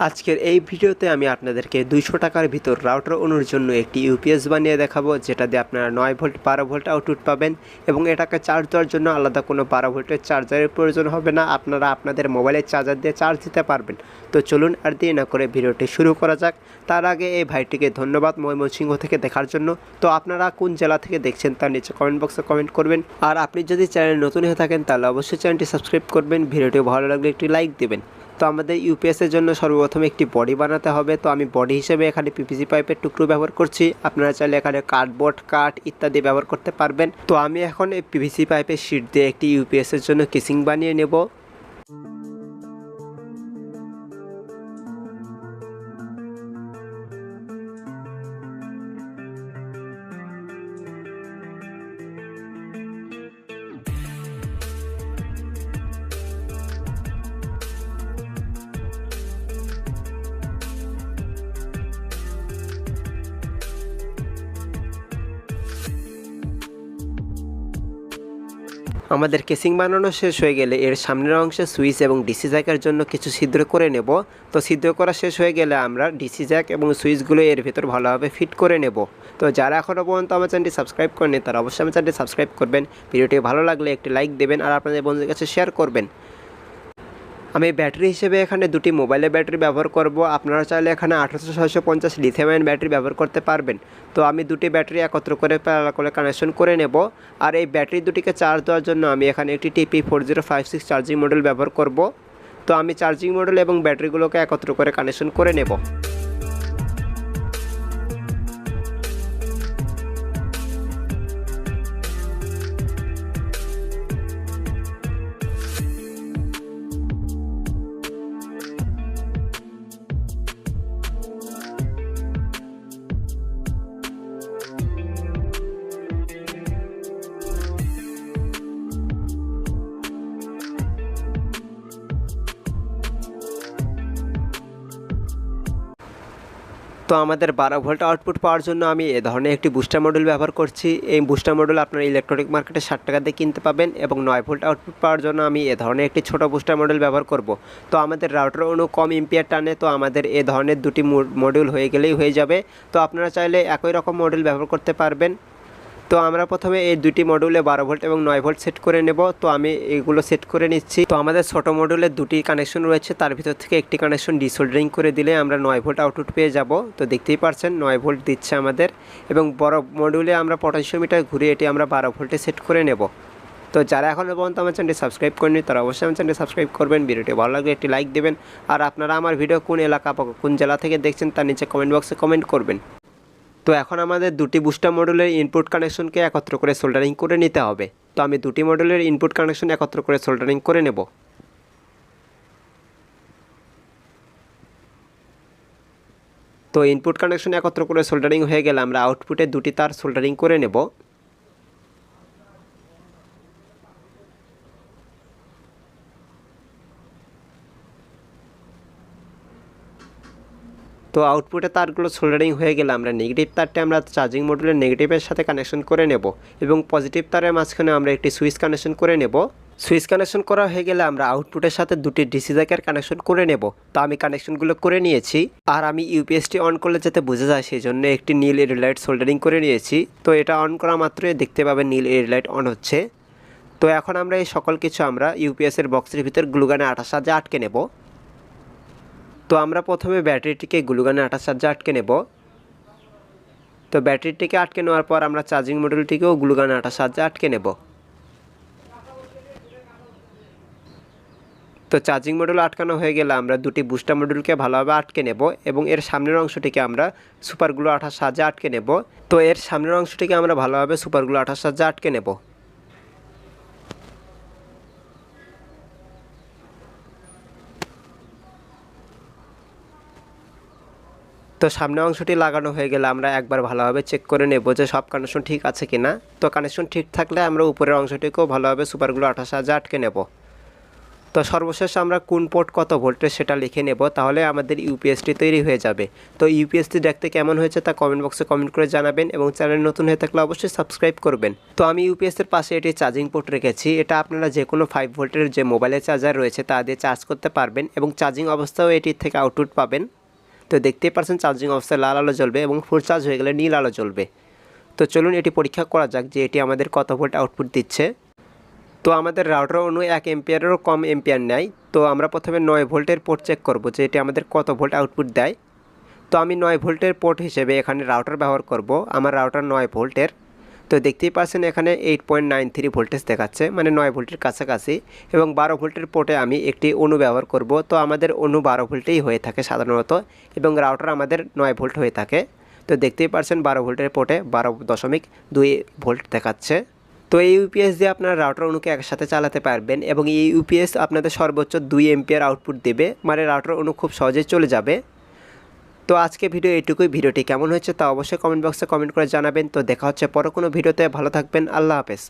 আজকের এই ভিডিওতে আমি আপনাদেরকে 200 টাকার ভিতর রাউটার অনুর জন্য একটি ইউপিএস বানিয়ে দেখাবো, যেটা দিয়ে আপনারা 9 ভোল্ট 12 ভোল্ট আউটপুট পাবেন এবং এটাকে চার্জ দেওয়ার জন্য আলাদা কোনো 12 ভোল্টের চার্জারের প্রয়োজন হবে না। আপনারা আপনাদের মোবাইলের চার্জার দিয়ে চার্জ দিতে পারবেন। তো চলুন আর দেরি না করে ভিডিওটি শুরু করা যাক। তার আগে এই ভাইটিকে ধন্যবাদ ময়মনসিংহ থেকে দেখার জন্য। তো আপনারা কোন জেলা থেকে দেখছেন তার নিচে কমেন্ট বক্সে কমেন্ট করবেন। আর আপনি যদি চ্যানেল নতুন হয়ে থাকেন তাহলে অবশ্যই চ্যানেলটি সাবস্ক্রাইব করবেন, ভিডিওটি ভালো লাগলে একটি লাইক দেবেন। তো আমাদের ইউপিএসের জন্য সর্বপ্রথম একটি বডি বানাতে হবে। তো আমি বডি হিসেবে এখানে পিভিসি পাইপের টুকরো ব্যবহার করছি। আপনারা চাইলে এখানে কার্ডবোর্ড, কাঠ ইত্যাদি ব্যবহার করতে পারবেন। তো আমি এখন এই পিভিসি পাইপের শিট দিয়ে একটি ইউপিএসের জন্য কেসিং বানিয়ে নেব। আমাদের কেসিং বানানো শেষ হয়ে গেলে এর সামনের অংশে সুইচ এবং ডিসি জ্যাকের জন্য কিছু ছিদ্র করে নেব। তো ছিদ্র করা শেষ হয়ে গেলে আমরা ডিসি জ্যাক এবং সুইচগুলো এর ভেতর ভালোভাবে ফিট করে নেব। তো যারা এখনও পর্যন্ত আমার চ্যানেলটি সাবস্ক্রাইব করেনি তারা অবশ্যই আমার চ্যানেলটি সাবস্ক্রাইব করবেন, ভিডিওটি ভালো লাগলে একটি লাইক দেবেন আর আপনাদের বন্ধুদের কাছে শেয়ার করবেন। আমি ব্যাটারি হিসেবে এখানে দুটি মোবাইলের ব্যাটারি ব্যবহার করব। আপনারা চাইলে এখানে 18650 লিথিয়াম আয়ন ব্যাটারি ব্যবহার করতে পারবেন। তো আমি দুটি ব্যাটারি একত্র করে প্যারালাল করে কানেকশন করে নেব। আর এই ব্যাটারি দুটিকে চার্জ দেওয়ার জন্য আমি এখানে একটি TP4056 চার্জিং মডেল ব্যবহার করব। তো আমি চার্জিং মডেল এবং ব্যাটারিগুলোকে একত্র করে কানেকশন করে নেব। তো আমাদের 12 ভোল্ট আউটপুট পাওয়ার জন্য আমি এ ধরনের একটি বুস্টার মডেল ব্যবহার করছি। এই বুস্টার মডেল আপনারা ইলেকট্রনিক মার্কেটে 60 টাকা দিয়ে কিনতে পাবেন। এবং 9 ভোল্ট আউটপুট পাওয়ার জন্য আমি এ ধরনের একটি ছোট বুস্টার মডেল ব্যবহার করব। তো আমাদের রাউটার অনু কম এম্পিয়ার টানে, তো আমাদের এ ধরনের দুটি মডিউল হয়ে গেলেই হয়ে যাবে। তো আপনারা চাইলে একই রকম মডেল ব্যবহার করতে পারবেন। তো আমরা প্রথমে এই দুটি মডিউলে 12 ভোল্ট এবং 9 ভোল্ট সেট করে নেব। তো আমি এগুলো সেট করে নিচ্ছি। তো আমাদের ছোট মডিউলের দুটি কানেকশন রয়েছে, তার ভিতর থেকে একটি কানেকশন ডিসোল্ডারিং করে দিলে আমরা 9 ভোল্ট আউটপুট পেয়ে যাব। তো দেখতেই পাচ্ছেন 9 ভোল্ট দিচ্ছে আমাদের। এবং বড় মডিউলে আমরা পটেনশিওমিটার ঘুরিয়ে এটি আমরা 12 ভোল্টে সেট করে নেব। তো যারা এখনও পর্যন্ত আমার চ্যানেলটি সাবস্ক্রাইব করেনি তারা অবশ্যই আমার চ্যানেলটি সাবস্ক্রাইব করবেন, ভিডিওটি ভালো লাগলে একটি লাইক দেবেন। আর আপনারা আমার ভিডিও কোন এলাকা কোন জেলা থেকে দেখছেন তার নিচে কমেন্ট বক্সে কমেন্ট করবেন। তো এখন আমাদের দুটি বুস্টার মডেলের ইনপুট কানেকশনকে একত্র করে সোল্ডারিং করে নিতে হবে। তো আমি দুটি মডেলের ইনপুট কানেকশন একত্র করে সোল্ডারিং করে নেব। তো ইনপুট কানেকশন একত্র করে সোল্ডারিং হয়ে গেলে আমরা আউটপুটে দুটি তার সোল্ডারিং করে নেব। তো আউটপুটে তারগুলো সোল্ডারিং হয়ে গেলে আমরা নেগেটিভ তারটি আমরা চার্জিং মডুলের নেগেটিভের সাথে কানেকশন করে নেব এবং পজিটিভ তারের মাঝখানে আমরা একটি সুইচ কানেকশন করে নেব। সুইচ কানেকশন করা হয়ে গেলে আমরা আউটপুটের সাথে দুটি ডিসি জ্যাকের কানেকশন করে নেব। তো আমি কানেকশনগুলো করে নিয়েছি। আর আমি ইউপিএসটি অন করলে যাতে বোঝা যায় সেই জন্য একটি নীল এলইডি লাইট সোল্ডারিং করে নিয়েছি। তো এটা অন করা মাত্রই দেখতে পাবেন নীল এলইডি লাইট অন হচ্ছে। তো এখন আমরা এই সকল কিছু আমরা ইউপিএসের বক্সের ভিতর গ্লুগানে আঠার সাহায্যে আটকে নেব। তো আমরা প্রথমে ব্যাটারিটিকে গ্লুগানে আঠার সাহায্যে আটকে নেব। তো ব্যাটারিটিকে আটকে নেওয়ার পর আমরা চার্জিং মডুলটিকেও গ্লুগানে আঠার সাহায্যে আটকে নেব। তো চার্জিং মডুল আটকানো হয়ে গেলে আমরা দুটি বুস্টার মডুলকে ভালোভাবে আটকে নেব এবং এর সামনের অংশটিকে আমরা সুপার গ্লু আঠার সাহায্যে আটকে নেব। তো এর সামনের অংশটিকে আমরা ভালোভাবে সুপার গ্লু আঠার সাহায্যে আটকে নেব। তো সামনের অংশটি লাগানো হয়ে গেলে আমরা একবার ভালোভাবে চেক করে নেব যে সব কানেকশন ঠিক আছে কিনা। তো কানেকশন ঠিক থাকলে আমরা উপরের অংশটিকেও ভালোভাবে সুপার গ্লু আঠার সাহায্যে আটকে নেব। তো সর্বশেষ আমরা কোন পোর্ট কত ভোল্টের সেটা লিখে নেব, তাহলে আমাদের ইউপিএসটি তৈরি হয়ে যাবে। তো ইউপিএসটি দেখতে কেমন হয়েছে তা কমেন্ট বক্সে কমেন্ট করে জানাবেন এবং চ্যানেল নতুন হয়ে থাকলে অবশ্যই সাবস্ক্রাইব করবেন। তো আমি ইউপিএসের পাশে এটি চার্জিং পোর্ট রেখেছি। এটা আপনারা যে কোনো 5 ভোল্টের যে মোবাইলের চার্জার রয়েছে তা দিয়ে চার্জ করতে পারবেন এবং চার্জিং অবস্থাও এটির থেকে আউটপুট পাবেন। তো দেখতেই পাচ্ছেন চার্জিং অবস্থায় লাল আলো জ্বলবে এবং ফুল চার্জ হয়ে গেলে নীল আলো জ্বলবে। তো চলুন এটি পরীক্ষা করা যাক যে এটি আমাদের কত ভোল্ট আউটপুট দিচ্ছে। তো আমাদের রাউটার অনু 1 এম্পিয়ারেরও কম এম্পিয়ার নেয়। তো আমরা প্রথমে 9 ভোল্টের পোর্ট চেক করব যে এটি আমাদের কত ভোল্ট আউটপুট দেয়। তো আমি 9 ভোল্টের পোর্ট হিসেবে এখানে রাউটার ব্যবহার করব। আমার রাউটার 9 ভোল্টের। তো দেখতেই পাচ্ছেন এখানে 8.93 ভোল্টেজ দেখাচ্ছে, মানে 9 ভোল্টের কাছাকাছি। এবং 12 ভোল্টের পোর্টে আমি একটি অনু ব্যবহার করব। তো আমাদের অনু 12 ভোল্টেই হয়ে থাকে সাধারণত এবং রাউটার আমাদের 9 ভোল্ট হয়ে থাকে। তো দেখতেই পাচ্ছেন 12 ভোল্টের পোর্টে 12.2 ভোল্ট দেখাচ্ছে। তো এই ইউপিএস দিয়ে আপনারা রাউটার অনুকে একসাথে চালাতে পারবেন এবং এই ইউপিএস আপনাদের সর্বোচ্চ 2 এম্পিয়ার আউটপুট দেবে, মানে রাউটার অনু খুব সহজেই চলে যাবে। তো আজকে ভিডিও এইটুকুই। ভিডিওটি কেমন হয়েছে তা অবশ্যই কমেন্ট বক্সে কমেন্ট করে জানাবেন। তো দেখা হচ্ছে পরে কোনো ভিডিওতে। ভালো থাকবেন। আল্লাহ হাফেজ।